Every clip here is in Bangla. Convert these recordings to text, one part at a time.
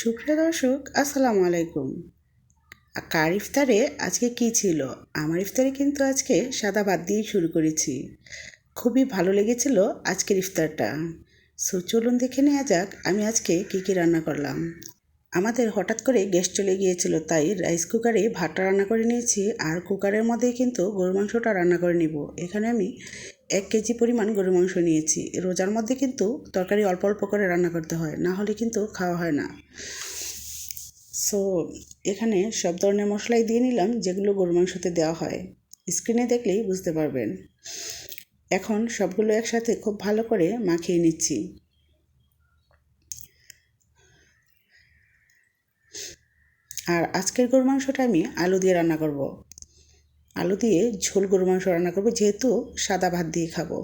সুপ্রিয় দর্শক, আসসালামু আলাইকুম। কার ইফতারে আজকে কি ছিল? আমার ইফতারে কিন্তু আজকে সাদা ভাত দিয়েই শুরু করেছি। খুবই ভালো লেগেছিল আজকের ইফতারটা। সো চলুন দেখে নেওয়া যাক আমি আজকে কী কী রান্না করলাম। আমাদের হঠাৎ করে গ্যাস চলে গিয়েছিল, তাই রাইস কুকারে ভাতটা রান্না করে নিয়েছি, আর কুকারের মধ্যেই কিন্তু গরুর মাংসটা রান্না করে নিব। এখানে আমি 1 কেজি পরিমাণ গরুর মাংস নিয়েছি। রোজার মধ্যে কিন্তু তরকারি অল্প অল্প করে রান্না করতে হয়, না হলে কিন্তু খাওয়া হয় না। সো এখানে সব ধরনের মশলাই দিয়ে নিলাম, যেগুলো গরুর মাংসতে দেওয়া হয়। স্ক্রিনে দেখলেই বুঝতে পারবেন। এখন সবগুলো একসাথে খুব ভালো করে মাখিয়ে নিচ্ছি। আর আজকের গরুর মাংসটা আমি আলু দিয়ে রান্না করব। আলু দিয়ে ঝোল গরুর মাংস রান্না করব, যেহেতু সাদা ভাত দিয়ে খাবো।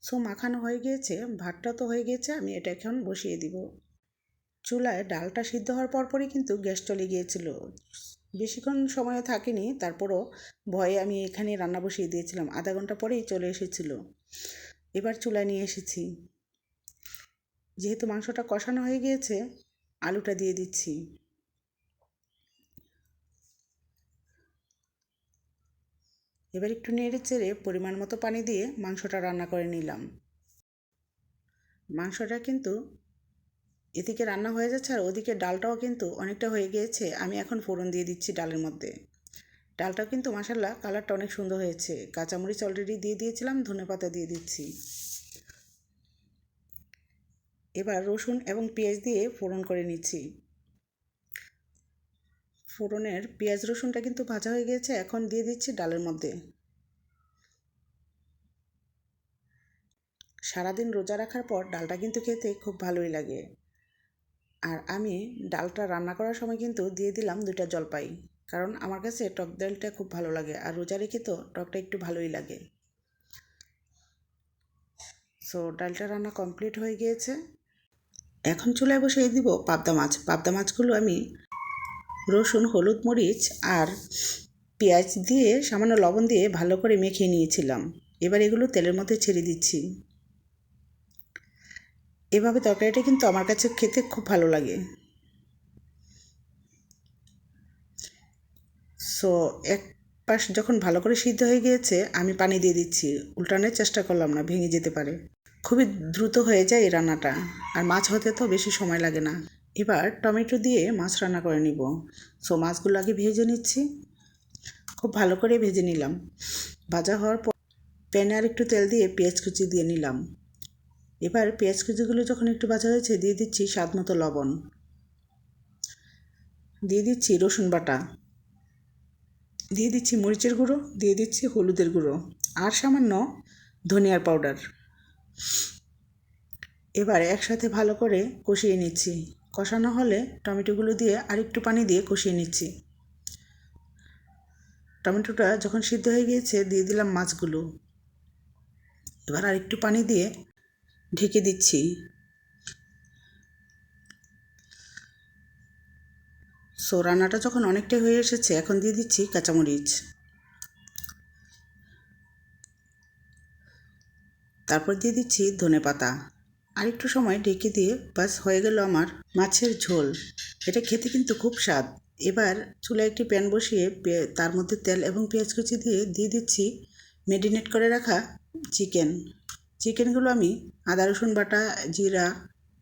সো মাখানো হয়ে গিয়েছে, ভাতটা তো হয়ে গিয়েছে, আমি এটা এখন বসিয়ে দিব। চুলায় ডালটা সিদ্ধ হওয়ার পরপরই কিন্তু গ্যাস চলে গিয়েছিল। বেশিক্ষণ সময় থাকেনি, তারপরও ভয়ে আমি এখানে রান্না বসিয়ে দিয়েছিলাম। আধা ঘন্টা পরেই চলে এসেছিল। এবার চুলায় নিয়ে এসেছি। যেহেতু মাংসটা কষানো হয়ে গিয়েছে, আলুটা দিয়ে দিচ্ছি। এবার একটু নেড়ে চেড়ে পরিমাণ মতো পানি দিয়ে মাংসটা রান্না করে নিলাম। মাংসটা কিন্তু এদিকে রান্না হয়ে যাচ্ছে, আর ওদিকে ডালটাও কিন্তু অনেকটা হয়ে গিয়েছে। আমি এখন ফোড়ন দিয়ে দিচ্ছি ডালের মধ্যে। ডালটাও কিন্তু মাশাআল্লাহ কালারটা অনেক সুন্দর হয়েছে। কাঁচামরিচ অলরেডি দিয়ে দিয়েছিলাম, ধনেপাতা দিয়ে দিচ্ছি। এবার রসুন এবং পেঁয়াজ দিয়ে ফোড়ন করে নিচ্ছি। ফোড়নের পেঁয়াজ রসুনটা কিন্তু ভাজা হয়ে গিয়েছে, এখন দিয়ে দিচ্ছি ডালের মধ্যে। সারাদিন রোজা রাখার পর ডালটা কিন্তু খেতে খুব ভালোই লাগে। আর আমি ডালটা রান্না করার সময় কিন্তু দিয়ে দিলাম 2টা জলপাই, কারণ আমার কাছে টক ডালটা খুব ভালো লাগে, আর রোজা রেখে তো টকটা একটু ভালোই লাগে। সো ডালটা রান্না কমপ্লিট হয়ে গিয়েছে। এখন চুলায় বসিয়ে দিব পাবদা মাছ। পাবদা মাছগুলো আমি রসুন, হলুদ, মরিচ আর পেঁয়াজ দিয়ে সামান্য লবণ দিয়ে ভালো করে মেখে নিয়েছিলাম। এবার এগুলো তেলের মধ্যে ছেড়ে দিচ্ছি। এভাবে তরকারিটা কিন্তু আমার কাছে খেতে খুব ভালো লাগে। সো এক পাশ যখন ভালো করে সিদ্ধ হয়ে গিয়েছে, আমি পানি দিয়ে দিচ্ছি। উল্টানোর চেষ্টা করলাম না, ভেঙে যেতে পারে। খুবই দ্রুত হয়ে যায় এই রান্নাটা, আর মাছ হতে তো বেশি সময় লাগে না। এবার টমেটো দিয়ে মাছ রান্না করে নিব। সো মাছগুলো আগে ভেজে নিচ্ছি। খুব ভালো করে ভেজে নিলাম। ভাজা হওয়ার পর প্যানে আর একটু তেল দিয়ে পেঁয়াজ কুচি দিয়ে নিলাম। এবার পেঁয়াজ কুচিগুলো যখন একটু ভাজা হয়েছে, দিয়ে দিচ্ছি স্বাদ মতো লবণ, দিয়ে দিচ্ছি রসুন বাটা, দিয়ে দিচ্ছি মরিচের গুঁড়ো, দিয়ে দিচ্ছি হলুদের গুঁড়ো, আর সামান্য ধনিয়ার পাউডার। এবার একসাথে ভালো করে কষিয়ে নিচ্ছি। কষানো হলে টমেটোগুলো দিয়ে আরেকটু পানি দিয়ে কষিয়ে নিচ্ছি। টমেটোটা যখন সিদ্ধ হয়ে গিয়েছে, দিয়ে দিলাম মাছগুলো। এবার আরেকটু পানি দিয়ে ঢেকে দিচ্ছি। সো রান্নাটা যখন অনেকটাই হয়ে এসেছে, এখন দিয়ে দিচ্ছি কাঁচামরিচ। তারপর দিয়ে দিচ্ছি ধনেপাতা। আর একটু সময় ঢেকে দিয়ে বাস হয়ে গেল আমার মাছের ঝোল। এটা খেতে কিন্তু খুব স্বাদ। এবার চুলায় একটি প্যান বসিয়ে তার মধ্যে তেল এবং পেঁয়াজ কুচি দিয়ে দিয়ে দিচ্ছি ম্যারিনেট করে রাখা চিকেনগুলো আমি আদা রসুন বাটা, জিরা,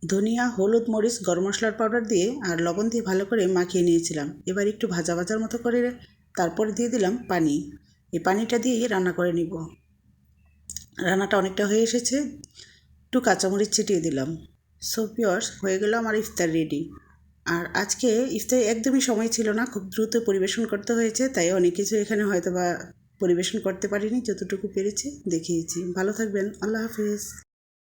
ধনিয়া, হলুদ, মরিচ, গরম মশলার পাউডার দিয়ে আর লবণ দিয়ে ভালো করে মাখিয়ে নিয়েছিলাম। এবার একটু ভাজা ভাজার মতো করে তারপরে দিয়ে দিলাম পানি। এই পানিটা দিয়েই রান্না করে নিব। রান্নাটা অনেকটা হয়ে এসেছে, একটু কাঁচামরিচ ছিটিয়ে দিলাম। সো ভিউয়ার্স, হয়ে গেল আমার ইফতার রেডি। আর আজকে ইফতারে একদমই সময় ছিল না, খুব দ্রুত পরিবেশন করতে হয়েছে, তাই অনেক কিছু এখানে হয়তো বা পরিবেশন করতে পারিনি। যতটুকু পেরেছি দেখিয়েছি। ভালো থাকবেন। আল্লাহ হাফিজ।